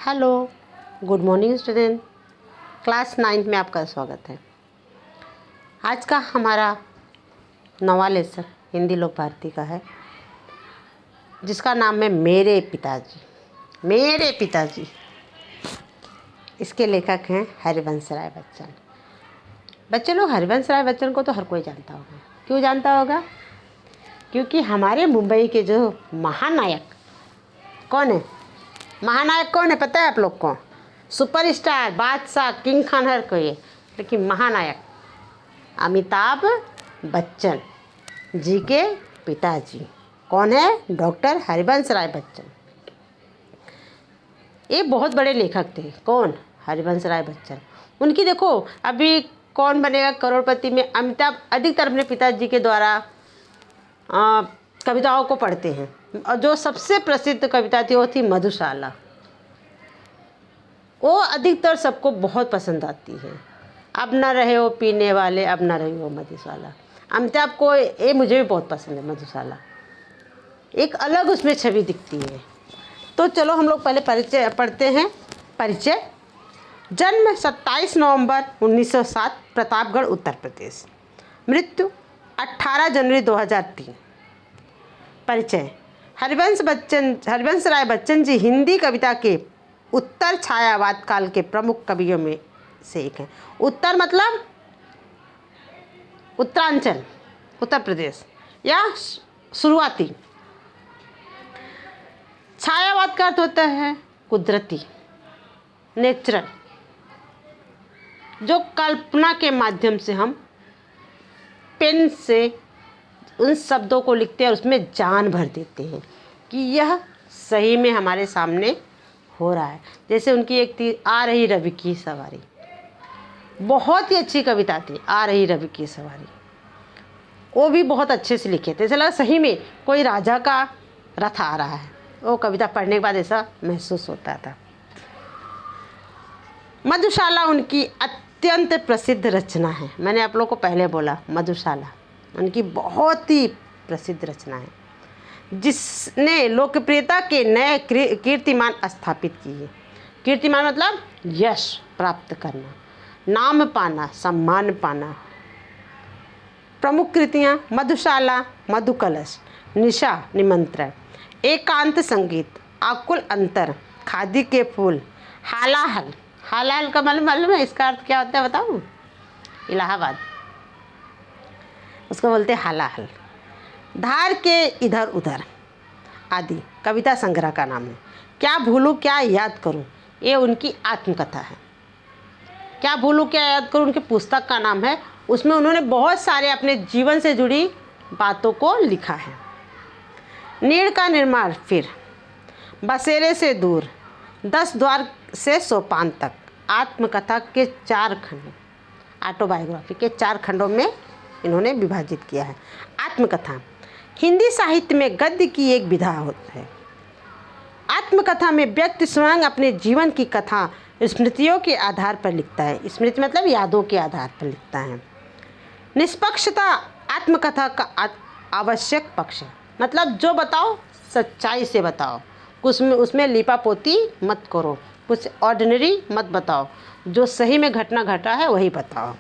Hello, good morning student. Class 9 में आपका स्वागत है। आज का हमारा नवा लेसन हिंदी लोक भारती का है, जिसका नाम है मेरे पिताजी। मेरे पिताजी, इसके लेखक हैं हरिवंश राय बच्चन। बच्चे लोग, हरिवंश राय बच्चन को तो हर कोई जानता होगा। क्यों जानता होगा? क्योंकि हमारे मुंबई के जो महानायक कौन है? महानायक कौन है पता है आप लोग को? सुपरस्टार, बादशाह, किंग खान हर कोई है, लेकिन महानायक अमिताभ बच्चन जी के पिताजी कौन है? डॉक्टर हरिवंश राय बच्चन। ये बहुत बड़े लेखक थे। कौन? हरिवंश राय बच्चन। उनकी देखो, अभी कौन बनेगा करोड़पति में अमिताभ अधिकतर अपने पिताजी के द्वारा कविताओं को पढ़ते हैं, और जो सबसे प्रसिद्ध कविता थी वो थी मधुशाला। वो अधिकतर सबको बहुत पसंद आती है। अब न रहे वो पीने वाले, अब न रही वो मधुशाला। अमिताभ को ये मुझे भी बहुत पसंद है मधुशाला। एक अलग उसमें छवि दिखती है। तो चलो हम लोग पहले परिचय पढ़ते हैं। परिचय: जन्म 27 नवंबर 1907 प्रतापगढ़ उत्तर प्रदेश। मृत्यु 18 जनवरी 2003। परिचय: हरिवंश राय बच्चन जी हिंदी कविता के उत्तर छायावाद काल के प्रमुख कवियों में से एक हैं। उत्तर मतलब उत्तरांचल, उत्तर प्रदेश, या शुरुआती। छायावाद का अर्थ होता है कुदरती, नेचुरल, जो कल्पना के माध्यम से हम पेन से उन शब्दों को लिखते हैं और उसमें जान भर देते हैं कि यह सही में हमारे सामने हो रहा है। जैसे उनकी एक थी आ रही रवि की सवारी, बहुत ही अच्छी कविता थी आ रही रवि की सवारी। वो भी बहुत अच्छे से लिखे थे, ऐसा लगा सही में कोई राजा का रथ आ रहा है। वो कविता पढ़ने के बाद ऐसा महसूस होता था। मधुशाला उनकी अत्यंत प्रसिद्ध रचना है। मैंने आप लोगों को पहले बोला, मधुशाला उनकी बहुत ही प्रसिद्ध रचना है, जिसने लोकप्रियता के नए कीर्तिमान स्थापित किए। कीर्तिमान मतलब यश प्राप्त करना, नाम पाना, सम्मान पाना। प्रमुख कृतियाँ: मधुशाला, मधुकलश, निशा निमंत्रण, एकांत संगीत, आकुल अंतर, खादी के फूल, हालाहल। हालाहल का मालूम है इसका अर्थ क्या होता है बताऊँ? इलाहाबाद, उसको बोलते हैं हालाहल। धार के इधर उधर आदि कविता संग्रह का नाम है। क्या भूलूं क्या याद करूं, ये उनकी आत्मकथा है। क्या भूलूं क्या याद करूं उनकी पुस्तक का नाम है। उसमें उन्होंने बहुत सारे अपने जीवन से जुड़ी बातों को लिखा है। नीड़ का निर्माण, फिर बसेरे से दूर, 10 द्वार से सोपान तक, आत्मकथा के 4 खंड, ऑटोबायोग्राफी के 4 खंडों में इन्होंने विभाजित किया है। आत्मकथा हिंदी साहित्य में गद्य की एक विधा होती है। आत्मकथा में व्यक्ति स्वयं अपने जीवन की कथा स्मृतियों के आधार पर लिखता है। स्मृति मतलब यादों के आधार पर लिखता है। निष्पक्षता आत्मकथा का आवश्यक पक्ष है। मतलब जो बताओ सच्चाई से बताओ, कुछ में उसमें लीपापोती मत करो, कुछ ऑर्डिनरी मत बताओ, जो सही में घटना घटा है वही बताओ।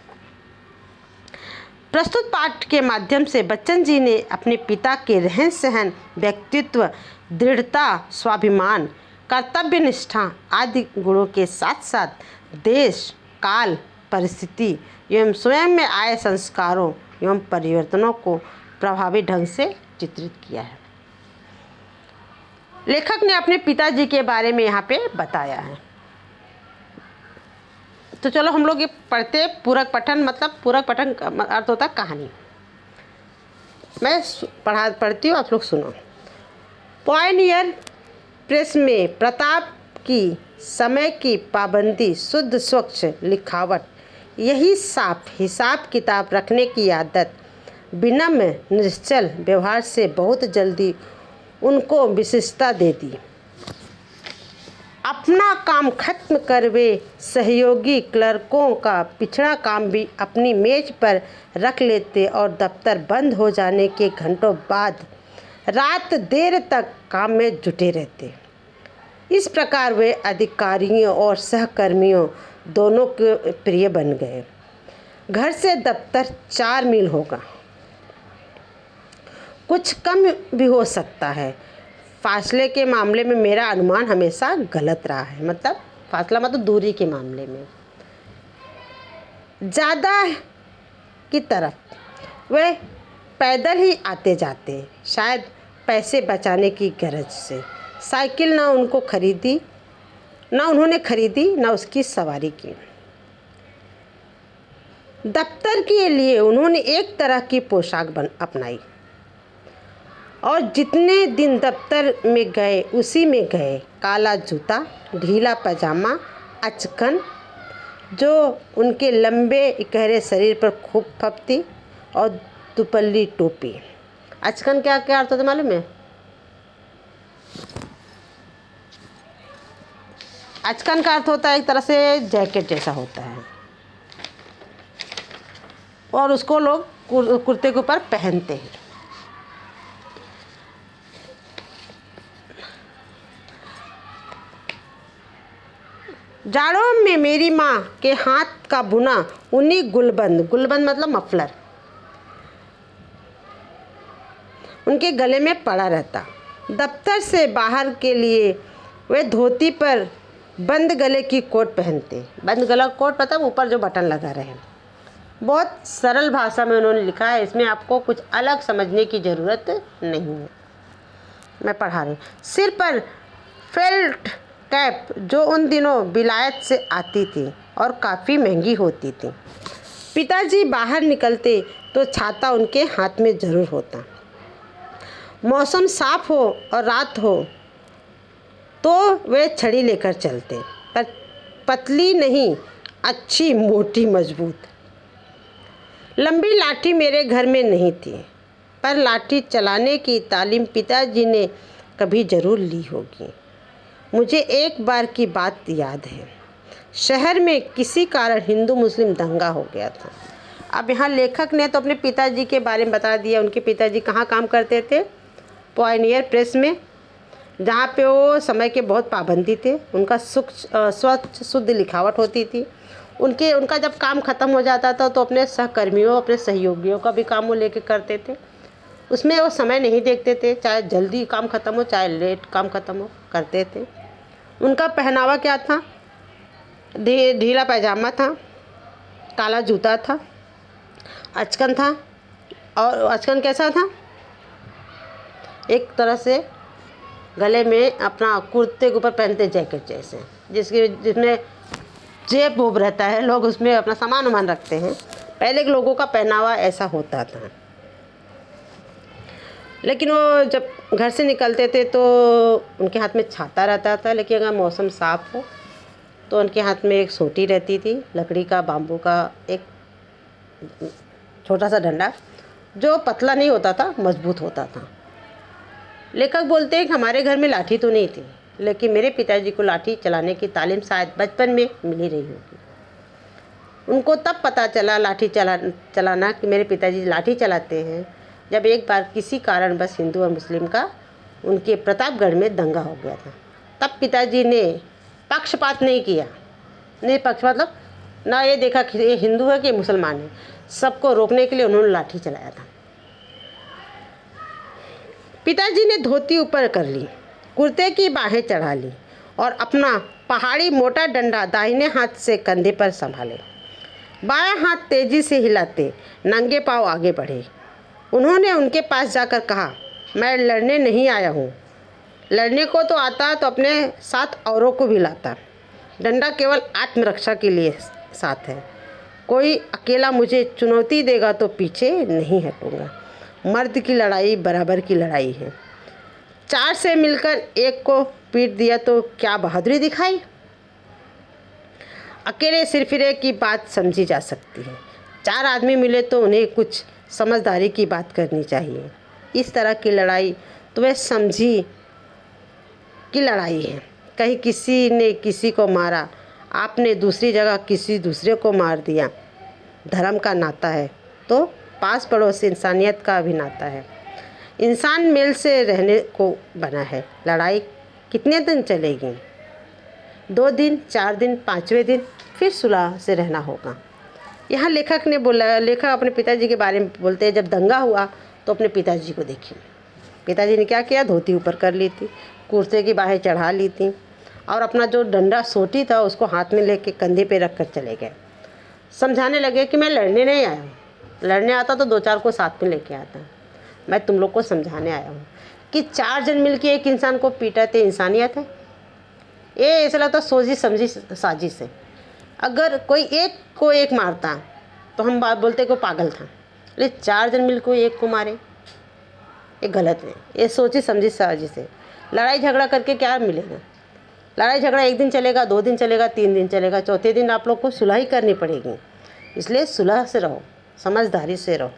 प्रस्तुत पाठ के माध्यम से बच्चन जी ने अपने पिता के रहन सहन, व्यक्तित्व, दृढ़ता, स्वाभिमान, कर्तव्य निष्ठा आदि गुणों के साथ साथ देश, काल, परिस्थिति एवं स्वयं में आए संस्कारों एवं परिवर्तनों को प्रभावी ढंग से चित्रित किया है। लेखक ने अपने पिताजी के बारे में यहाँ पे बताया है। तो चलो हम लोग ये पढ़ते। पूरक पठन मतलब पूरक पठन का अर्थ होता है कहानी। मैं पढ़ती हूँ, आप लोग सुनो। पॉयनियर प्रेस में प्रताप की समय की पाबंदी, शुद्ध स्वच्छ लिखावट, यही साफ हिसाब किताब रखने की आदत, विनम्र निश्चल व्यवहार से बहुत जल्दी उनको विशिष्टता दे दी। अपना काम खत्म कर वे सहयोगी क्लर्कों का पिछड़ा काम भी अपनी मेज पर रख लेते और दफ्तर बंद हो जाने के घंटों बाद रात देर तक काम में जुटे रहते। इस प्रकार वे अधिकारियों और सहकर्मियों दोनों के प्रिय बन गए। घर से दफ्तर 4 मील होगा, कुछ कम भी हो सकता है। फासले के मामले में मेरा अनुमान हमेशा गलत रहा है। मतलब फासला मतलब दूरी के मामले में ज़्यादा की तरफ वे पैदल ही आते जाते, शायद पैसे बचाने की गरज से। साइकिल ना उन्होंने खरीदी ना उसकी सवारी की। दफ्तर के लिए उन्होंने एक तरह की पोशाक अपनाई और जितने दिन दफ्तर में गए उसी में गए। काला जूता, ढीला पजामा, अचकन जो उनके लंबे गहरे शरीर पर खूब फपती, और दुपल्ली टोपी। अचकन क्या क्या अर्थ होता है मालूम है? अचकन का अर्थ होता है एक तरह से जैकेट जैसा होता है, और उसको लोग कुर्ते के ऊपर पहनते हैं। जाड़ों में मेरी माँ के हाथ का बुना ऊनी गुलबंद मतलब मफलर उनके गले में पड़ा रहता। दफ्तर से बाहर के लिए वे धोती पर बंद गले की कोट पहनते। बंद गला कोट पता है, ऊपर जो बटन लगा रहे। बहुत सरल भाषा में उन्होंने लिखा है, इसमें आपको कुछ अलग समझने की ज़रूरत नहीं है। मैं पढ़ा रही हूँ। सिर पर फेल्ट कैप जो उन दिनों विलायत से आती थी और काफ़ी महंगी होती थी। पिताजी बाहर निकलते तो छाता उनके हाथ में ज़रूर होता। मौसम साफ हो और रात हो तो वे छड़ी लेकर चलते, पर पतली नहीं, अच्छी मोटी मजबूत। लंबी लाठी मेरे घर में नहीं थी, पर लाठी चलाने की तालीम पिताजी ने कभी ज़रूर ली होगी। मुझे एक बार की बात याद है। शहर में किसी कारण हिंदू मुस्लिम दंगा हो गया था। अब यहाँ लेखक ने तो अपने पिताजी के बारे में बता दिया। उनके पिताजी कहाँ काम करते थे? पायनियर प्रेस में, जहाँ पे वो समय के बहुत पाबंदी थे। उनका स्वच्छ शुद्ध लिखावट होती थी। उनका जब काम ख़त्म हो जाता था तो अपने सहकर्मियों, अपने सहयोगियों का भी काम वो लेके करते थे। उसमें वो समय नहीं देखते थे, चाहे जल्दी काम ख़त्म हो चाहे लेट काम ख़त्म हो, करते थे। उनका पहनावा क्या था? ढीला पैजामा था, काला जूता था, अचकन था। और अचकन कैसा था? एक तरह से गले में अपना कुर्ते के ऊपर पहनते जैकेट जैसे, जिसमें जेब वोब रहता है, लोग उसमें अपना सामान वामान रखते हैं। पहले के लोगों का पहनावा ऐसा होता था। लेकिन वो जब घर से निकलते थे तो उनके हाथ में छाता रहता था। लेकिन अगर मौसम साफ़ हो तो उनके हाथ में एक सोटी रहती थी, लकड़ी का, बाम्बू का एक छोटा सा डंडा, जो पतला नहीं होता था, मजबूत होता था। लेखक बोलते हैं कि हमारे घर में लाठी तो नहीं थी, लेकिन मेरे पिताजी को लाठी चलाने की तालीम शायद बचपन में मिली रही होगी। उनको तब पता चला लाठी चलाना कि मेरे पिताजी लाठी चलाते हैं, जब एक बार किसी कारणवश हिंदू और मुस्लिम का उनके प्रतापगढ़ में दंगा हो गया था। तब पिताजी ने पक्षपात नहीं किया। नहीं पक्षपात मतलब ना ये देखा कि ये हिंदू है कि मुसलमान है, सबको रोकने के लिए उन्होंने लाठी चलाया था। पिताजी ने धोती ऊपर कर ली, कुर्ते की बाहें चढ़ा ली और अपना पहाड़ी मोटा डंडा दाहिने हाथ से कंधे पर संभाले। बायां हाथ तेजी से हिलाते नंगे पांव आगे बढ़े। उन्होंने उनके पास जाकर कहा, मैं लड़ने नहीं आया हूँ। लड़ने को तो आता तो अपने साथ औरों को भी लाता। डंडा केवल आत्मरक्षा के लिए साथ है। कोई अकेला मुझे चुनौती देगा तो पीछे नहीं हटूंगा। मर्द की लड़ाई बराबर की लड़ाई है। 4 से मिलकर एक को पीट दिया तो क्या बहादुरी दिखाई? अकेले सिरफिरे की बात समझी जा सकती है, 4 आदमी मिले तो उन्हें कुछ समझदारी की बात करनी चाहिए। इस तरह की लड़ाई तो वह समझी की लड़ाई है। कहीं किसी ने किसी को मारा, आपने दूसरी जगह किसी दूसरे को मार दिया। धर्म का नाता है तो पास पड़ोस से इंसानियत का भी नाता है। इंसान मेल से रहने को बना है। लड़ाई कितने दिन चलेगी? 2 दिन, 4 दिन, 5वें दिन फिर सुलह से रहना होगा। यहाँ लेखक ने बोला, लेखक अपने पिताजी के बारे में बोलते हैं, जब दंगा हुआ तो अपने पिताजी को देखिए। पिताजी ने क्या किया, धोती ऊपर कर ली थी, कुर्ते की बाहें चढ़ा ली थी और अपना जो डंडा सोटी था उसको हाथ में लेके कंधे पे रख कर चले गए। समझाने लगे कि मैं लड़ने नहीं आया हूँ, लड़ने आता तो 2-4 को साथ में लेके आता, मैं तुम लोग को समझाने आया हूँ कि 4 जन मिल के एक इंसान को पीटाते इंसानियत है? ये ऐसा लगता सोची समझी साजिश है। अगर कोई एक को एक मारता तो हम बात बोलते को पागल था, लेकिन 4 जन मिल को एक को मारे, ये गलत है, ये सोची समझी साजिश है। लड़ाई झगड़ा करके क्या मिलेगा? लड़ाई झगड़ा 1 दिन चलेगा, 2 दिन चलेगा, 3 दिन चलेगा, चौथे दिन आप लोग को सुलह ही करनी पड़ेगी। इसलिए सुलह से रहो, समझदारी से रहो।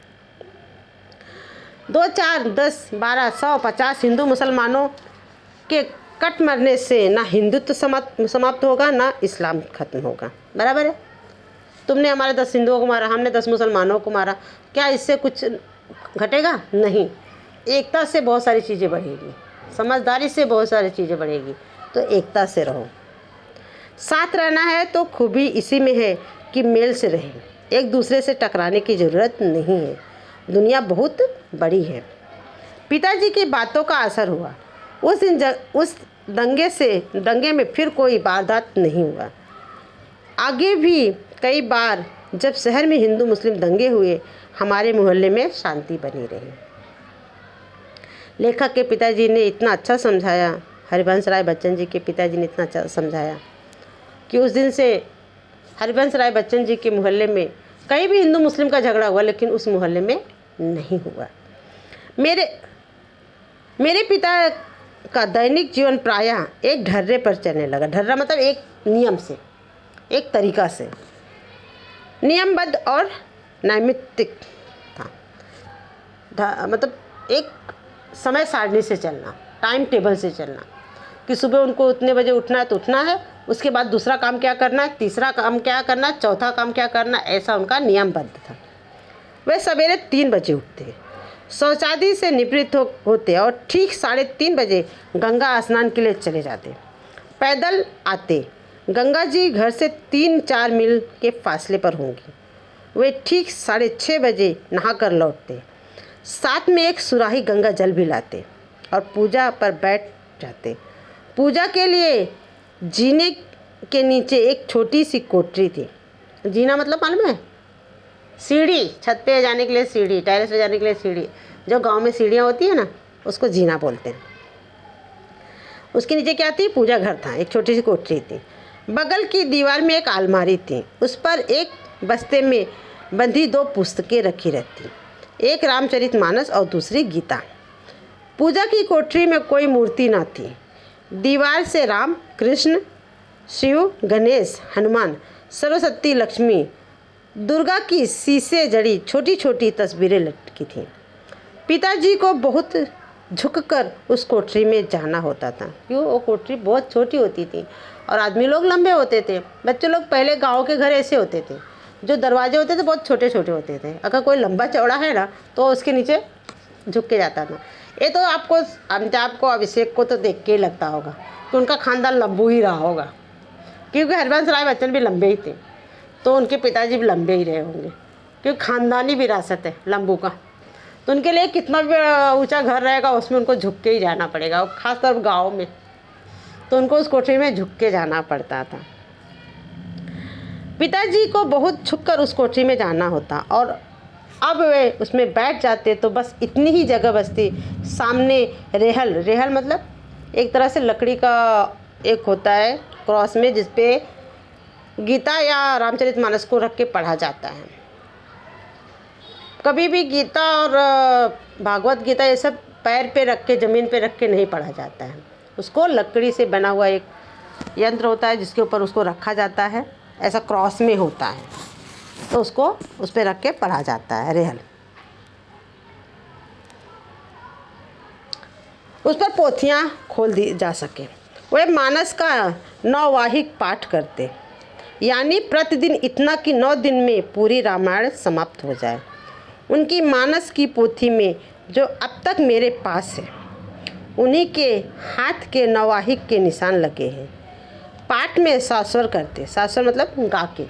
2, 4, 10, 12, 100, 50 हिंदू मुसलमानों के कट मरने से ना हिंदुत्व समाप्त होगा, ना इस्लाम खत्म होगा। बराबर है? तुमने हमारे 10 हिंदुओं को मारा, हमने 10 मुसलमानों को मारा, क्या इससे कुछ घटेगा? नहीं। एकता से बहुत सारी चीज़ें बढ़ेगी, समझदारी से बहुत सारी चीज़ें बढ़ेगी। तो एकता से रहो। साथ रहना है तो खूबी इसी में है कि मेल से रहें, एक दूसरे से टकराने की ज़रूरत नहीं है। दुनिया बहुत बड़ी है। पिताजी की बातों का असर हुआ। उस दिन उस दंगे में फिर कोई वारदात नहीं हुआ। आगे भी कई बार जब शहर में हिंदू मुस्लिम दंगे हुए, हमारे मोहल्ले में शांति बनी रही। लेखक के पिताजी ने इतना अच्छा समझाया, हरिवंश राय बच्चन जी के पिताजी ने इतना अच्छा समझाया कि उस दिन से हरिवंश राय बच्चन जी के मोहल्ले में कहीं भी हिंदू मुस्लिम का झगड़ा हुआ, लेकिन उस मोहल्ले में नहीं हुआ। मेरे पिता का दैनिक जीवन प्रायः एक ढर्रे पर चलने लगा। ढर्रा मतलब एक नियम से, एक तरीका से, नियमबद्ध और नैमित्तिक था। मतलब एक समय सारणी से चलना, टाइम टेबल से चलना कि सुबह उनको उतने बजे उठना है तो उठना है, उसके बाद दूसरा काम क्या करना है, तीसरा काम क्या करना है, चौथा काम क्या करना है, ऐसा उनका नियमबद्ध था। वे सवेरे 3 बजे उठते, शौचादि से निवृत्त होते और ठीक 3:30 बजे गंगा स्नान के लिए चले जाते। पैदल आते। गंगा जी घर से 3-4 मील के फासले पर होंगी। वे ठीक 6:30 बजे नहाकर लौटते, साथ में एक सुराही गंगा जल भी लाते और पूजा पर बैठ जाते। पूजा के लिए जीने के नीचे एक छोटी सी कोठरी थी। जीना मतलब मालूम है? सीढ़ी, छत पे जाने के लिए सीढ़ी, टेरेस पे जाने के लिए सीढ़ी, जो गांव में सीढ़ियाँ होती है ना, उसको जीना बोलते हैं। उसके नीचे क्या थी? पूजा घर था, एक छोटी सी कोठरी थी। बगल की दीवार में एक अलमारी थी, उस पर एक बस्ते में बंधी 2 पुस्तकें रखी रहती, एक रामचरितमानस और दूसरी गीता। पूजा की कोठरी में कोई मूर्ति ना थी। दीवार से राम, कृष्ण, शिव, गणेश, हनुमान, सरस्वती, लक्ष्मी, दुर्गा की शीशे जड़ी छोटी छोटी तस्वीरें लटकी थीं। पिताजी को बहुत झुककर उस कोठरी में जाना होता था, क्यों? वो कोठरी बहुत छोटी होती थी और आदमी लोग लंबे होते थे। बच्चे लोग पहले गांव के घर ऐसे होते थे, जो दरवाजे होते थे बहुत छोटे छोटे होते थे। अगर कोई लंबा चौड़ा है ना तो उसके नीचे झुक के जाता था। ये तो आपको अभिषेक को तो देख के ही लगता होगा कि उनका खानदान लंबू ही रहा होगा, क्योंकि हरिवंश राय बच्चन भी लंबे ही थे, तो उनके पिताजी भी लंबे ही रहे होंगे, क्योंकि खानदानी विरासत है लंबू का। तो उनके लिए कितना भी ऊंचा घर रहेगा उसमें उनको झुक के ही जाना पड़ेगा, और ख़ासतौर गाँव में तो उनको उस कोठरी में झुक के जाना पड़ता था। पिताजी को बहुत झुककर उस कोठरी में जाना होता और अब वे उसमें बैठ जाते तो बस इतनी ही जगह बचती। सामने रेहल मतलब एक तरह से लकड़ी का एक होता है क्रॉस में, जिस पे गीता या रामचरितमानस को रख के पढ़ा जाता है। कभी भी गीता और भागवत गीता ये सब पैर पे रख के, ज़मीन पे रख के नहीं पढ़ा जाता है। उसको लकड़ी से बना हुआ एक यंत्र होता है जिसके ऊपर उसको रखा जाता है, ऐसा क्रॉस में होता है, तो उसको उस पर रख के पढ़ा जाता है रेहल। उस पर पोथियाँ खोल दी जा सके। वे मानस का 9 वाहिक पाठ करते, यानी प्रतिदिन इतना कि 9 दिन में पूरी रामायण समाप्त हो जाए। उनकी मानस की पोथी में जो अब तक मेरे पास है उन्हीं के हाथ के नवाहिक के निशान लगे हैं। पाठ में शास्वर करते, शास्वर मतलब गा के।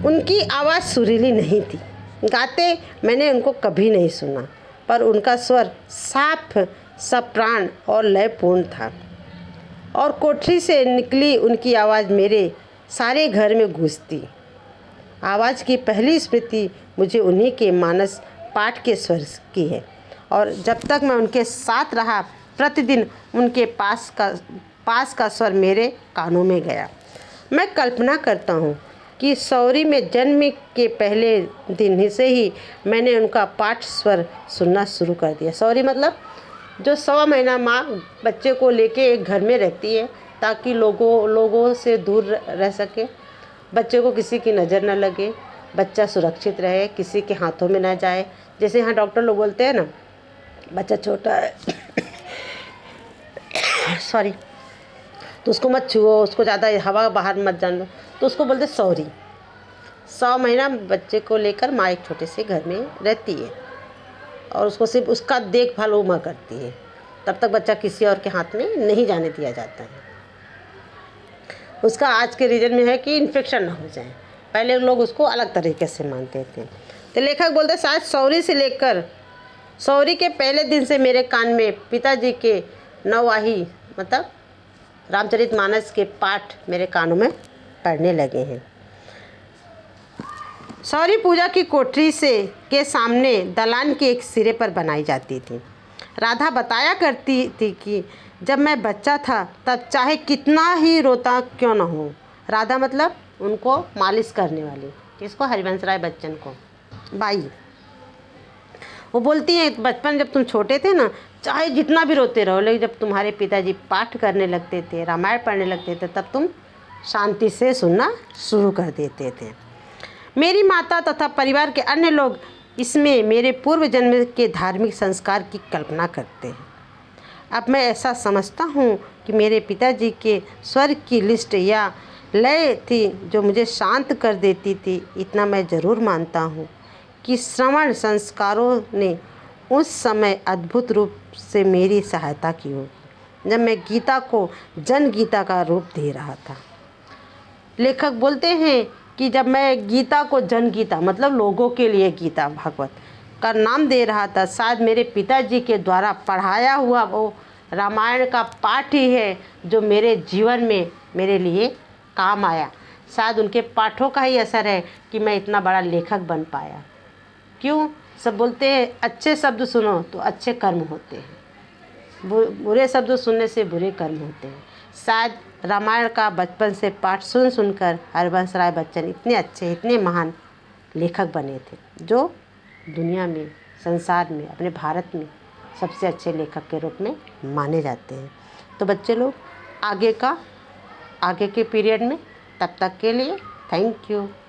उनकी आवाज़ सुरीली नहीं थी, गाते मैंने उनको कभी नहीं सुना, पर उनका स्वर साफ, सप्राण और लयपूर्ण था। और कोठरी से निकली उनकी आवाज़ मेरे सारे घर में गूंजती। आवाज़ की पहली स्मृति मुझे उन्हीं के मानस पाठ के स्वर की है, और जब तक मैं उनके साथ रहा प्रतिदिन उनके पास का स्वर मेरे कानों में गया। मैं कल्पना करता हूँ कि सौरी में जन्म के पहले दिन से ही मैंने उनका पाठ स्वर सुनना शुरू कर दिया। सौरी मतलब जो 1.25 महीना माँ बच्चे को लेके एक घर में रहती है ताकि लोगों से दूर रह सके, बच्चे को किसी की नज़र न लगे, बच्चा सुरक्षित रहे, किसी के हाथों में ना जाए। जैसे यहाँ डॉक्टर लोग बोलते हैं ना, बच्चा छोटा है सॉरी, तो उसको मत छुओ, उसको ज़्यादा हवा बाहर मत जान लो, तो उसको बोलते सौरी। 100 महीना बच्चे को लेकर माँ एक छोटे से घर में रहती है और उसको सिर्फ उसका देखभाल वो माँ करती है। तब तक बच्चा किसी और के हाथ में नहीं जाने दिया जाता है। उसका आज के रीजन में है कि इन्फेक्शन ना हो जाए। पहले लोग उसको अलग तरीके से मानते थे। तो लेखक बोलते शायद सौरी से लेकर सौरी के पहले दिन से मेरे कान में पिताजी के नौवाही मतलब रामचरितमानस के पाठ मेरे कानों में पड़ने लगे हैं। सौरी पूजा की कोठरी के सामने दलान के एक सिरे पर बनाई जाती थी। राधा बताया करती थी कि जब मैं बच्चा था तब चाहे कितना ही रोता क्यों न हो, राधा मतलब उनको मालिश करने वाली, किसको, हरिवंश राय बच्चन को, बाई, वो बोलती है बचपन जब तुम छोटे थे ना, चाहे जितना भी रोते रहो, लेकिन जब तुम्हारे पिताजी पाठ करने लगते थे, रामायण पढ़ने लगते थे, तब तुम शांति से सुनना शुरू कर देते थे। मेरी माता तथा परिवार के अन्य लोग इसमें मेरे पूर्व जन्म के धार्मिक संस्कार की कल्पना करते हैं। अब मैं ऐसा समझता हूँ कि मेरे पिताजी के स्वर की लिस्ट या लय थी जो मुझे शांत कर देती थी। इतना मैं ज़रूर मानता हूँ कि श्रवण संस्कारों ने उस समय अद्भुत रूप से मेरी सहायता की हो जब मैं गीता को जन गीता का रूप दे रहा था। लेखक बोलते हैं कि जब मैं गीता को जन गीता मतलब लोगों के लिए गीता भागवत का नाम दे रहा था, शायद मेरे पिताजी के द्वारा पढ़ाया हुआ वो रामायण का पाठ ही है जो मेरे जीवन में मेरे लिए काम आया। शायद उनके पाठों का ही असर है कि मैं इतना बड़ा लेखक बन पाया। क्यों? सब बोलते हैं अच्छे शब्द सुनो तो अच्छे कर्म होते हैं, बुरे शब्द सुनने से बुरे कर्म होते हैं। शायद रामायण का बचपन से पाठ सुन सुनकर हरिवंश राय बच्चन इतने अच्छे, इतने महान लेखक बने थे जो दुनिया में, संसार में, अपने भारत में सबसे अच्छे लेखक के रूप में माने जाते हैं। तो बच्चे लोग आगे के पीरियड में, तब तक के लिए थैंक यू।